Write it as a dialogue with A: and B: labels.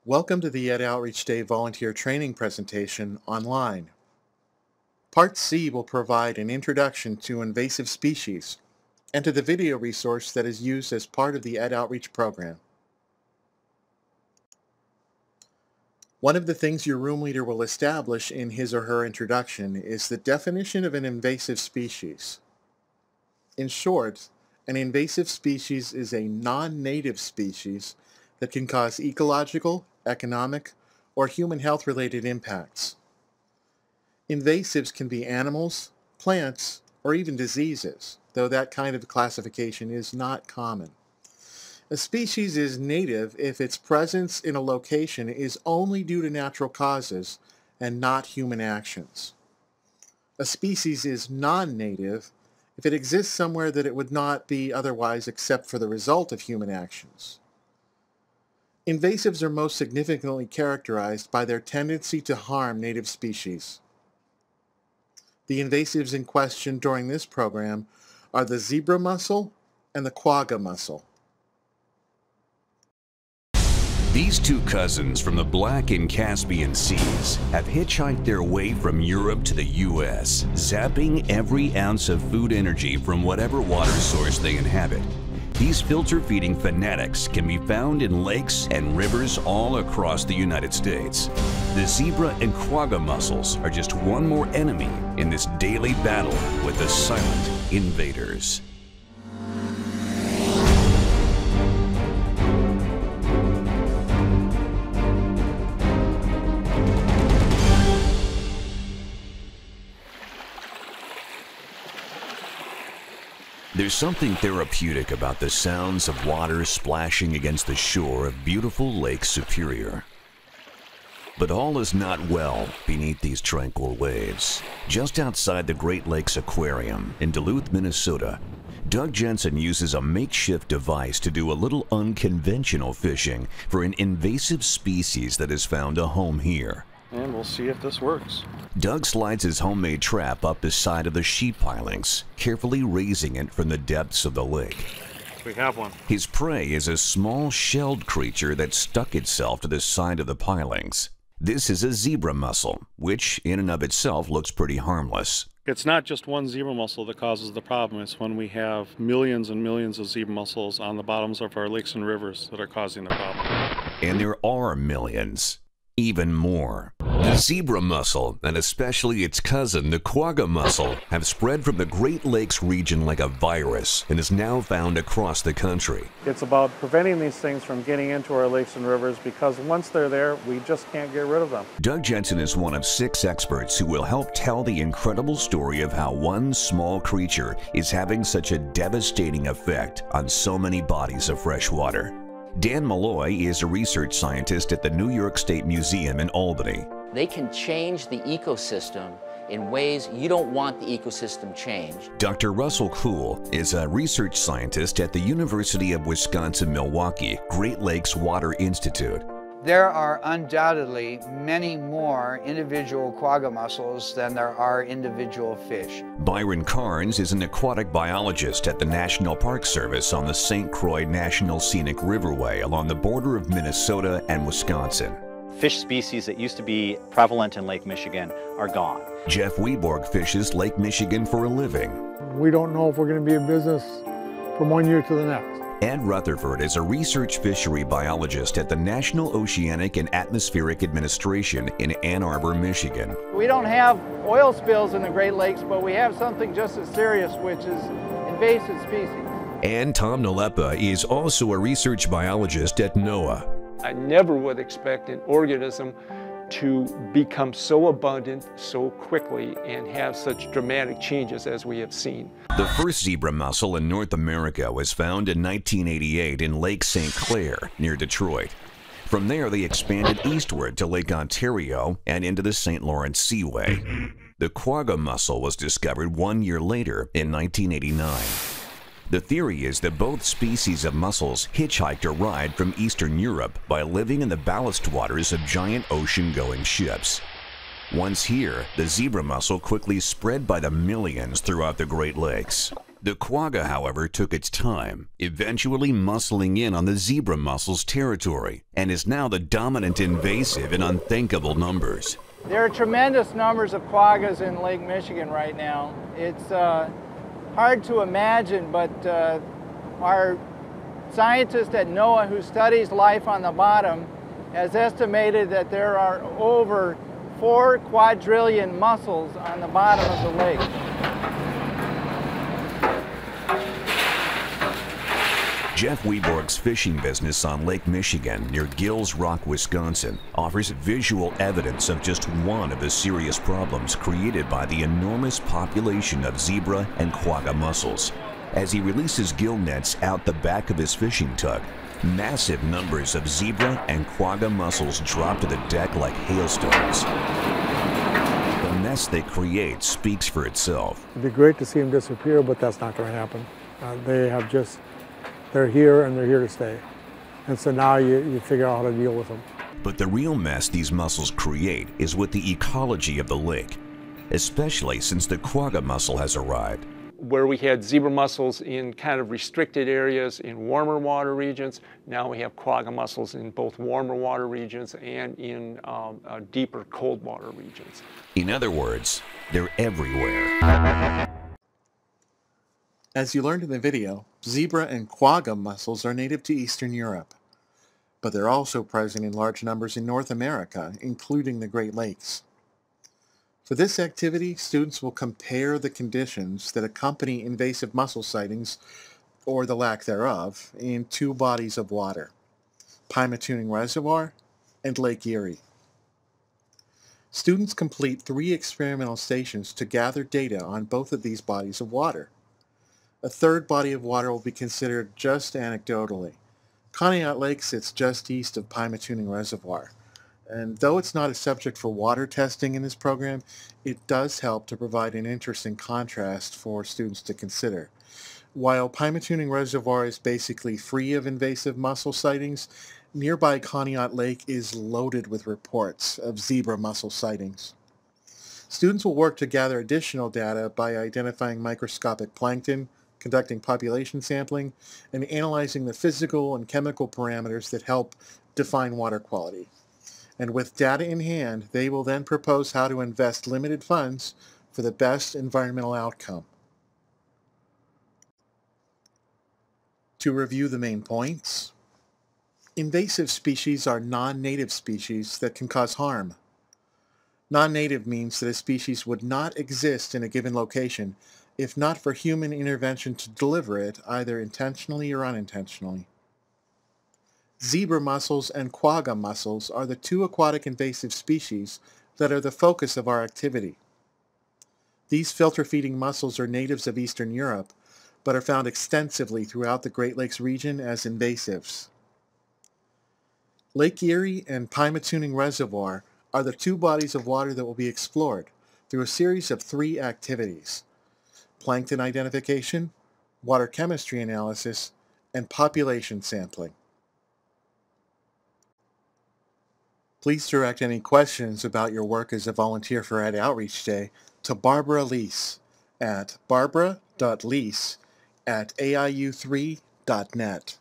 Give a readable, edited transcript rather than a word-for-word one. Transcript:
A: Welcome to the Ed Outreach Day volunteer training presentation online. Part C will provide an introduction to invasive species and to the video resource that is used as part of the Ed Outreach program. One of the things your room leader will establish in his or her introduction is the definition of an invasive species. In short, an invasive species is a non-native species that can cause ecological, economic, or human health-related impacts. Invasives can be animals, plants, or even diseases, though that kind of classification is not common. A species is native if its presence in a location is only due to natural causes and not human actions. A species is non-native if it exists somewhere that it would not be otherwise except for the result of human actions. Invasives are most significantly characterized by their tendency to harm native species. The invasives in question during this program are the zebra mussel and the quagga mussel.
B: These two cousins from the Black and Caspian Seas have hitchhiked their way from Europe to the U.S., zapping every ounce of food energy from whatever water source they inhabit. These filter-feeding fanatics can be found in lakes and rivers all across the United States. The zebra and quagga mussels are just one more enemy in this daily battle with the silent invaders. There's something therapeutic about the sounds of water splashing against the shore of beautiful Lake Superior. But all is not well beneath these tranquil waves. Just outside the Great Lakes Aquarium in Duluth, Minnesota, Doug Jensen uses a makeshift device to do a little unconventional fishing for an invasive species that has found a home here.
C: And we'll see if this works.
B: Doug slides his homemade trap up the side of the sheet pilings, carefully raising it from the depths of the lake.
C: We have one.
B: His prey is a small shelled creature that stuck itself to the side of the pilings. This is a zebra mussel, which in and of itself looks pretty harmless.
C: It's not just one zebra mussel that causes the problem. It's when we have millions and millions of zebra mussels on the bottoms of our lakes and rivers that are causing the problem.
B: And there are millions. Even more. The zebra mussel, and especially its cousin, the quagga mussel, have spread from the Great Lakes region like a virus and is now found across the country.
D: It's about preventing these things from getting into our lakes and rivers, because once they're there, we just can't get rid of them.
B: Doug Jensen is one of 6 experts who will help tell the incredible story of how one small creature is having such a devastating effect on so many bodies of fresh water. Dan Malloy is a research scientist at the New York State Museum in Albany.
E: They can change the ecosystem in ways you don't want the ecosystem changed.
B: Dr. Russell Kuhl is a research scientist at the University of Wisconsin-Milwaukee Great Lakes Water Institute.
F: There are undoubtedly many more individual quagga mussels than there are individual fish.
B: Byron Carnes is an aquatic biologist at the National Park Service on the St. Croix National Scenic Riverway along the border of Minnesota and Wisconsin.
G: Fish species that used to be prevalent in Lake Michigan are gone.
B: Jeff Weborg fishes Lake Michigan for a living.
H: We don't know if we're going to be in business from one year to the next.
B: Ed Rutherford is a research fishery biologist at the National Oceanic and Atmospheric Administration in Ann Arbor, Michigan.
D: We don't have oil spills in the Great Lakes, but we have something just as serious, which is invasive species.
B: And Tom Nalepa is also a research biologist at NOAA.
I: I never would expect an organism to become so abundant so quickly and have such dramatic changes as we have seen.
B: The first zebra mussel in North America was found in 1988 in Lake St. Clair near Detroit. From there, they expanded eastward to Lake Ontario and into the St. Lawrence Seaway. The quagga mussel was discovered 1 year later in 1989. The theory is that both species of mussels hitchhiked a ride from Eastern Europe by living in the ballast waters of giant ocean-going ships. Once here, the zebra mussel quickly spread by the millions throughout the Great Lakes. The quagga, however, took its time, eventually muscling in on the zebra mussels' territory, and is now the dominant invasive in unthinkable numbers.
D: There are tremendous numbers of quaggas in Lake Michigan right now. It's hard to imagine, but our scientist at NOAA who studies life on the bottom has estimated that there are over 4 quadrillion mussels on the bottom of the lake.
B: Jeff Weborg's fishing business on Lake Michigan near Gills Rock, Wisconsin, offers visual evidence of just one of the serious problems created by the enormous population of zebra and quagga mussels. As he releases gill nets out the back of his fishing tug, massive numbers of zebra and quagga mussels drop to the deck like hailstones. The mess they create speaks for itself.
H: It'd be great to see them disappear, but that's not going to happen. They're here and they're here to stay. And so now you figure out how to deal with them.
B: But the real mess these mussels create is with the ecology of the lake, especially since the quagga mussel has arrived.
I: Where we had zebra mussels in kind of restricted areas in warmer water regions, now we have quagga mussels in both warmer water regions and in deeper cold water regions.
B: In other words, they're everywhere.
A: As you learned in the video, zebra and quagga mussels are native to Eastern Europe, but they're also present in large numbers in North America, including the Great Lakes. For this activity, students will compare the conditions that accompany invasive mussel sightings, or the lack thereof, in 2 bodies of water, Pymatuning Reservoir and Lake Erie. Students complete 3 experimental stations to gather data on both of these bodies of water. A 3rd body of water will be considered just anecdotally. Conneaut Lake sits just east of Pymatuning Reservoir, and though it's not a subject for water testing in this program, it does help to provide an interesting contrast for students to consider. While Pymatuning Reservoir is basically free of invasive mussel sightings, nearby Conneaut Lake is loaded with reports of zebra mussel sightings. Students will work to gather additional data by identifying microscopic plankton, conducting population sampling, and analyzing the physical and chemical parameters that help define water quality. And with data in hand, they will then propose how to invest limited funds for the best environmental outcome. To review the main points, invasive species are non-native species that can cause harm. Non-native means that a species would not exist in a given location if not for human intervention to deliver it, either intentionally or unintentionally. Zebra mussels and quagga mussels are the 2 aquatic invasive species that are the focus of our activity. These filter-feeding mussels are natives of Eastern Europe, but are found extensively throughout the Great Lakes region as invasives. Lake Erie and Pymatuning Reservoir are the 2 bodies of water that will be explored through a series of 3 activities: plankton identification, water chemistry analysis, and population sampling. Please direct any questions about your work as a volunteer for Ed Outreach Day to Barbara Lease at barbara.lease@aiu3.net.